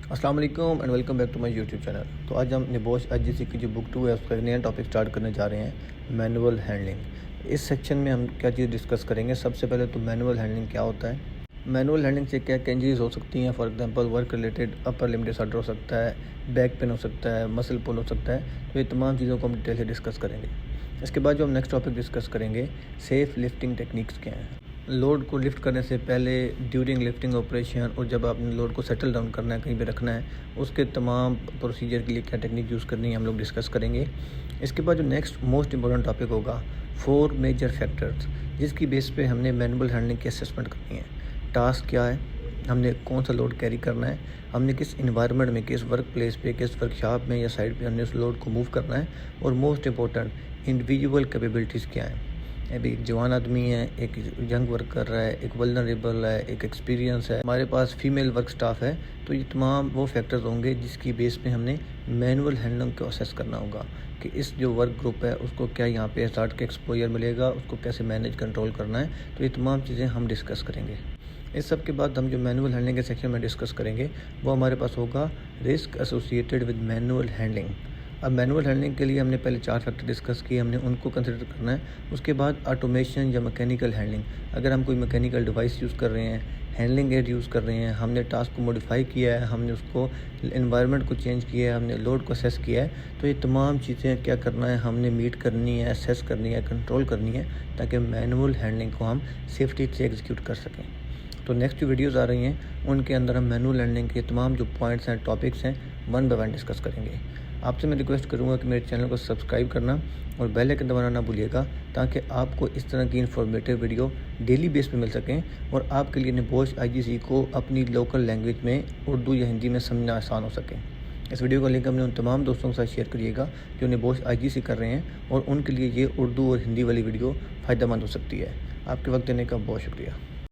अस्सलाम वालेकुम and welcome back to my YouTube channel. तो आज हम निबोश आईजीसी की जो बुक 2 है उसका एक नया टॉपिक स्टार्ट करने जा रहे हैं, मैनुअल हैंडलिंग। इस सेक्शन में हम क्या चीज़ डिस्कस करेंगे। सबसे पहले तो मैनुअल हैंडलिंग क्या होता है, मैनुअल हैंडलिंग से क्या क्या इंजरीज हो सकती हैं। For example work related upper limb disorder हो सकता है, बैक पेन हो सकता है, मसल पुल हो सकता है। तो ये तमाम चीज़ों को हम डिटेल से डिस्कस करेंगे। इसके बाद जो हम नेक्स्ट टॉपिक डिस्कस करेंगे, सेफ़ लिफ्टिंग टेक्निक्स क्या हैं। लोड को लिफ्ट करने से पहले, ड्यूरिंग लिफ्टिंग ऑपरेशन और जब आपने लोड को सेटल डाउन करना है, कहीं पे रखना है, उसके तमाम प्रोसीजर के लिए क्या टेक्निक यूज़ करनी है हम लोग डिस्कस करेंगे। इसके बाद जो नेक्स्ट मोस्ट इंपॉर्टेंट टॉपिक होगा, 4 मेजर फैक्टर्स जिसकी बेस पे हमने मैनुअल हैंडलिंग की असेसमेंट करनी है। टास्क क्या है, हमने कौन सा लोड कैरी करना है, हमने किस इन्वायरमेंट में, किस वर्क प्लेस पे, किस वर्कशॉप में या साइड पे हमने उस लोड को मूव करना है। और मोस्ट इंपॉर्टेंट इंडिविजुअल कैपेबिलिटीज़ क्या हैं। अभी एक जवान आदमी है, एक यंग वर्क कर रहा है, एक वल्नरेबल है, एक एक्सपीरियंस है, हमारे पास फीमेल वर्क स्टाफ है। तो ये तमाम वो फैक्टर्स होंगे जिसकी बेस पे हमने मैनुअल हैंडलिंग को असेस करना होगा कि इस जो वर्क ग्रुप है उसको क्या यहाँ पे हज़ार्ड का एक्सपोजर मिलेगा, उसको कैसे मैनेज कंट्रोल करना है। तो ये तमाम चीज़ें हम डिस्कस करेंगे। इस सब के बाद हम जो मैनुअल हैंडलिंग के सेक्शन में डिस्कस करेंगे वो हमारे पास होगा risk associated with manual handling. अब मैनुअल हैंडलिंग के लिए हमने पहले 4 फैक्टर डिस्कस किए, हमने उनको कंसिडर करना है। उसके बाद ऑटोमेशन या मैकेनिकल हैंडलिंग, अगर हम कोई मैकेनिकल डिवाइस यूज़ कर रहे हैं, हैंडलिंग एड यूज़ कर रहे हैं, हमने टास्क को मॉडिफाई किया है, हमने उसको एनवायरनमेंट को चेंज किया है, हमने लोड को असेस किया है, तो ये तमाम चीज़ें क्या करना है, हमने मीट करनी है, असेस करनी है, कंट्रोल करनी है, ताकि मैनुअल हैंडलिंग को हम सेफ्टी से एग्जीक्यूट कर सकें। तो नेक्स्ट जो वीडियोज़ आ रही हैं उनके अंदर हम मैनुअल हैंडलिंग के तमाम जो पॉइंट्स हैं, टॉपिक्स हैं, 1 बाय 1 डिस्कस करेंगे। आपसे मैं रिक्वेस्ट करूँगा कि मेरे चैनल को सब्सक्राइब करना और बेल आइकन दबाना ना भूलिएगा, ताकि आपको इस तरह की इन्फॉर्मेटिव वीडियो डेली बेस पे मिल सकें और आपके लिए निबोश आईजीसी को अपनी लोकल लैंग्वेज में, उर्दू या हिंदी में समझना आसान हो सके। इस वीडियो का लिंक हमने उन तमाम दोस्तों के साथ शेयर करिएगा जो निबोश आईजीसी कर रहे हैं और उनके लिए ये उर्दू और हिंदी वाली वीडियो फ़ायदेमंद हो सकती है। आपके वक्त देने का बहुत शुक्रिया।